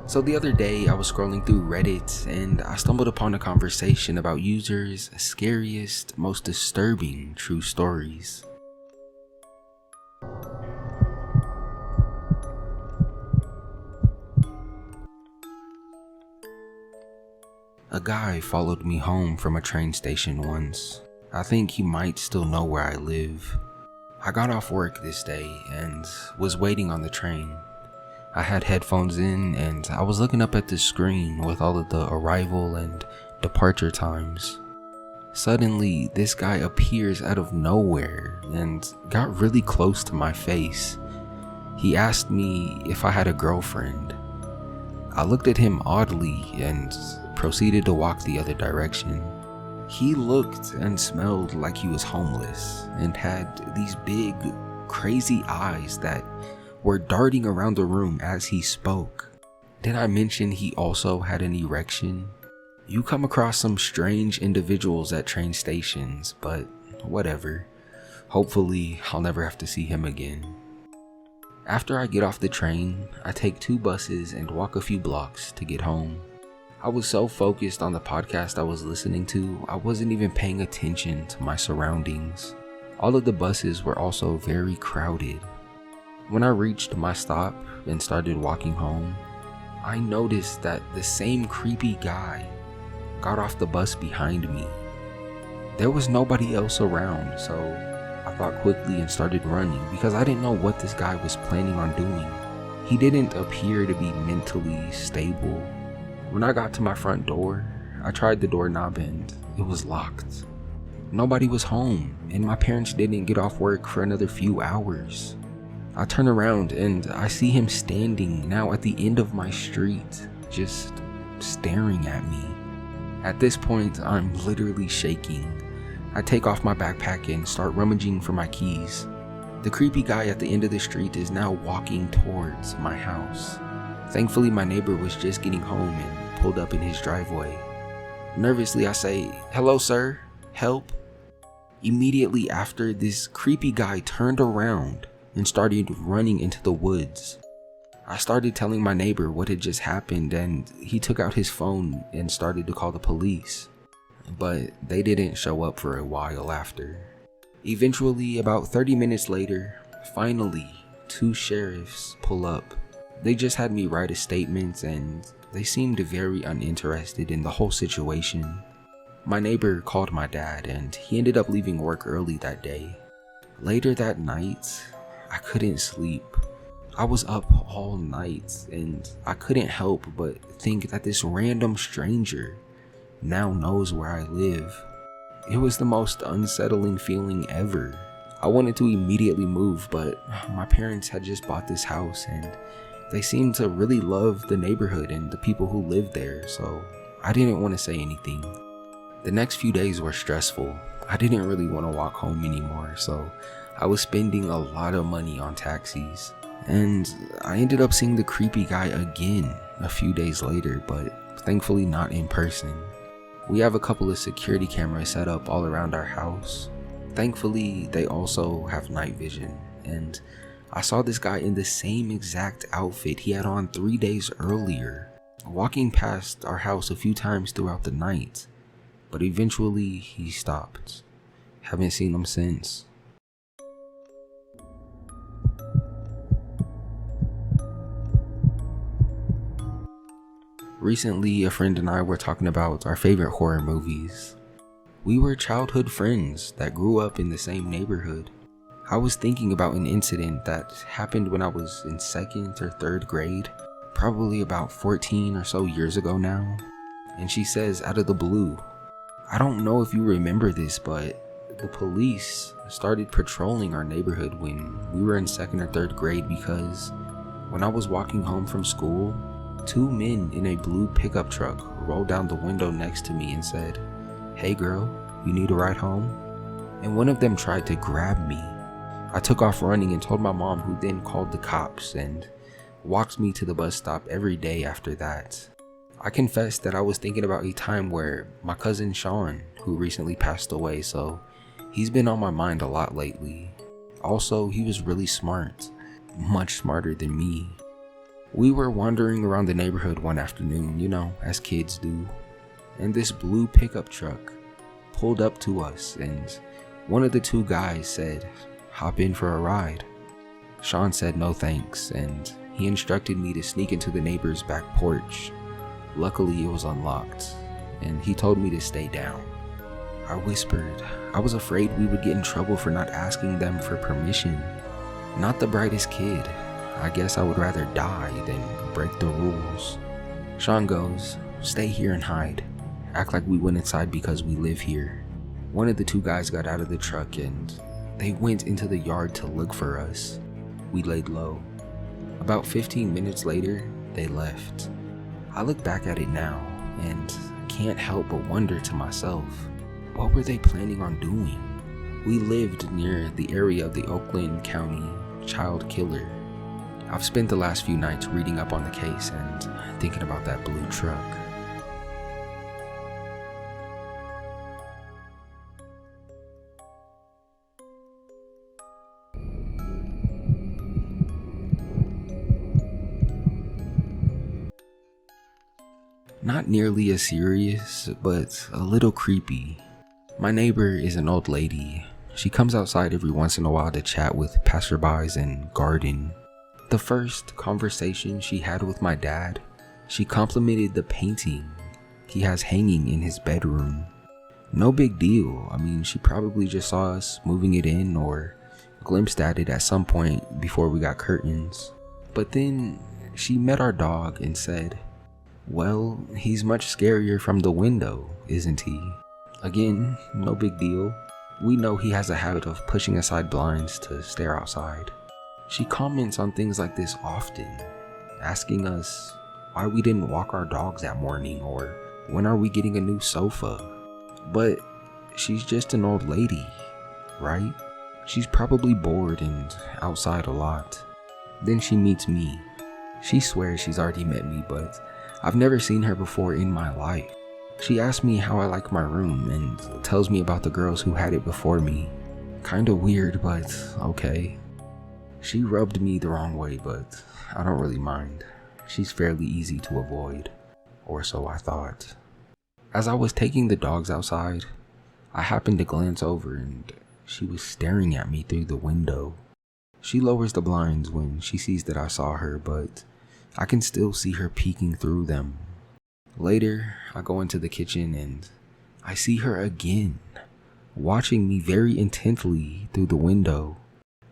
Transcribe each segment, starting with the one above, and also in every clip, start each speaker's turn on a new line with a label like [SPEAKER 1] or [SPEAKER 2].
[SPEAKER 1] So the other day I was scrolling through Reddit and I stumbled upon a conversation about users' scariest, most disturbing true stories. A guy followed me home from a train station once. I think he might still know where I live. I got off work this day and was waiting on the train. I had headphones in and I was looking up at the screen with all of the arrival and departure times. Suddenly, this guy appears out of nowhere and got really close to my face. He asked me if I had a girlfriend. I looked at him oddly and proceeded to walk the other direction. He looked and smelled like he was homeless and had these big, crazy eyes that were darting around the room as he spoke. Did I mention he also had an erection? You come across some strange individuals at train stations, but whatever. Hopefully, I'll never have to see him again. After I get off the train, I take 2 buses and walk a few blocks to get home. I was so focused on the podcast I was listening to, I wasn't even paying attention to my surroundings. All of the buses were also very crowded. When I reached my stop and started walking home, I noticed that the same creepy guy got off the bus behind me. There was nobody else around, so I thought quickly and started running because I didn't know what this guy was planning on doing. He didn't appear to be mentally stable. When I got to my front door, I tried the doorknob and it was locked. Nobody was home and my parents didn't get off work for another few hours. I turn around and I see him standing now at the end of my street, just staring at me. At this point, I'm literally shaking. I take off my backpack and start rummaging for my keys. The creepy guy at the end of the street is now walking towards my house. Thankfully, my neighbor was just getting home and pulled up in his driveway. Nervously, I say, "Hello, sir, help." Immediately after, this creepy guy turned around and started running into the woods. I started telling my neighbor what had just happened and he took out his phone and started to call the police. But they didn't show up for a while after. Eventually, about 30 minutes later, finally, 2 sheriffs pull up. They just had me write a statement and they seemed very uninterested in the whole situation. My neighbor called my dad and he ended up leaving work early that day. Later that night, I couldn't sleep. I was up all night and I couldn't help but think that this random stranger now knows where I live. It was the most unsettling feeling ever. I wanted to immediately move, but my parents had just bought this house and they seemed to really love the neighborhood and the people who lived there, so I didn't want to say anything. The next few days were stressful. I didn't really want to walk home anymore, so I was spending a lot of money on taxis. And I ended up seeing the creepy guy again a few days later, but thankfully not in person. We have a couple of security cameras set up all around our house. Thankfully, they also have night vision, and I saw this guy in the same exact outfit he had on 3 days earlier, walking past our house a few times throughout the night, but eventually he stopped. Haven't seen him since. Recently, a friend and I were talking about our favorite horror movies. We were childhood friends that grew up in the same neighborhood. I was thinking about an incident that happened when I was in 2nd or 3rd grade, probably about 14 or so years ago now. And she says out of the blue, "I don't know if you remember this, but the police started patrolling our neighborhood when we were in 2nd or 3rd grade because when I was walking home from school, 2 men in a blue pickup truck rolled down the window next to me and said, 'Hey girl, you need a ride home?' And one of them tried to grab me. I took off running and told my mom, who then called the cops and walked me to the bus stop every day after that. I confessed that I was thinking about a time where my cousin Sean, who recently passed away, so he's been on my mind a lot lately. Also, he was really smart, much smarter than me. We were wandering around the neighborhood one afternoon, as kids do, and this blue pickup truck pulled up to us, and one of the two guys said, "Hop in for a ride." Sean said no thanks, and he instructed me to sneak into the neighbor's back porch. Luckily, it was unlocked, and he told me to stay down. I whispered I was afraid we would get in trouble for not asking them for permission. Not the brightest kid. I guess I would rather die than break the rules. Sean goes, "Stay here and hide. Act like we went inside because we live here." One of the two guys got out of the truck and they went into the yard to look for us. We laid low. About 15 minutes later, they left. I look back at it now and can't help but wonder to myself, what were they planning on doing? We lived near the area of the Oakland County child killer. I've spent the last few nights reading up on the case and thinking about that blue truck. Not nearly as serious, but a little creepy. My neighbor is an old lady. She comes outside every once in a while to chat with passerbys and garden. The first conversation she had with my dad, she complimented the painting he has hanging in his bedroom. No big deal. I mean, she probably just saw us moving it in or glimpsed at it at some point before we got curtains. But then she met our dog and said, "Well, he's much scarier from the window, isn't he?" Again, no big deal. We know he has a habit of pushing aside blinds to stare outside. She comments on things like this often, asking us why we didn't walk our dogs that morning or when are we getting a new sofa. But she's just an old lady, right? She's probably bored and outside a lot. Then she meets me. She swears she's already met me, but I've never seen her before in my life. She asks me how I like my room and tells me about the girls who had it before me. Kinda weird, but okay. She rubbed me the wrong way, but I don't really mind. She's fairly easy to avoid, or so I thought. As I was taking the dogs outside, I happened to glance over and she was staring at me through the window. She lowers the blinds when she sees that I saw her, but I can still see her peeking through them. Later, I go into the kitchen and I see her again, watching me very intently through the window.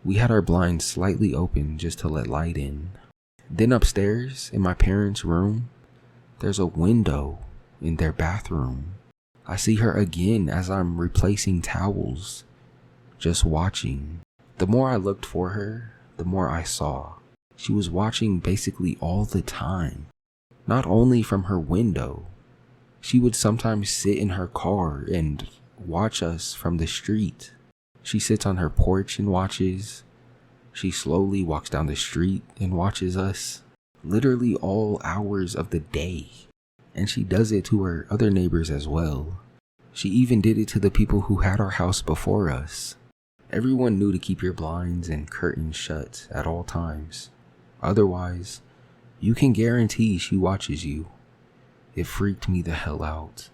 [SPEAKER 1] We had our blinds slightly open just to let light in. Then upstairs, in my parents' room, there's a window in their bathroom. I see her again as I'm replacing towels, just watching. The more I looked for her, the more I saw. She was watching basically all the time. Not only from her window, she would sometimes sit in her car and watch us from the street. She sits on her porch and watches. She slowly walks down the street and watches us. Literally all hours of the day. And she does it to her other neighbors as well. She even did it to the people who had our house before us. Everyone knew to keep your blinds and curtains shut at all times. Otherwise, you can guarantee she watches you. It freaked me the hell out.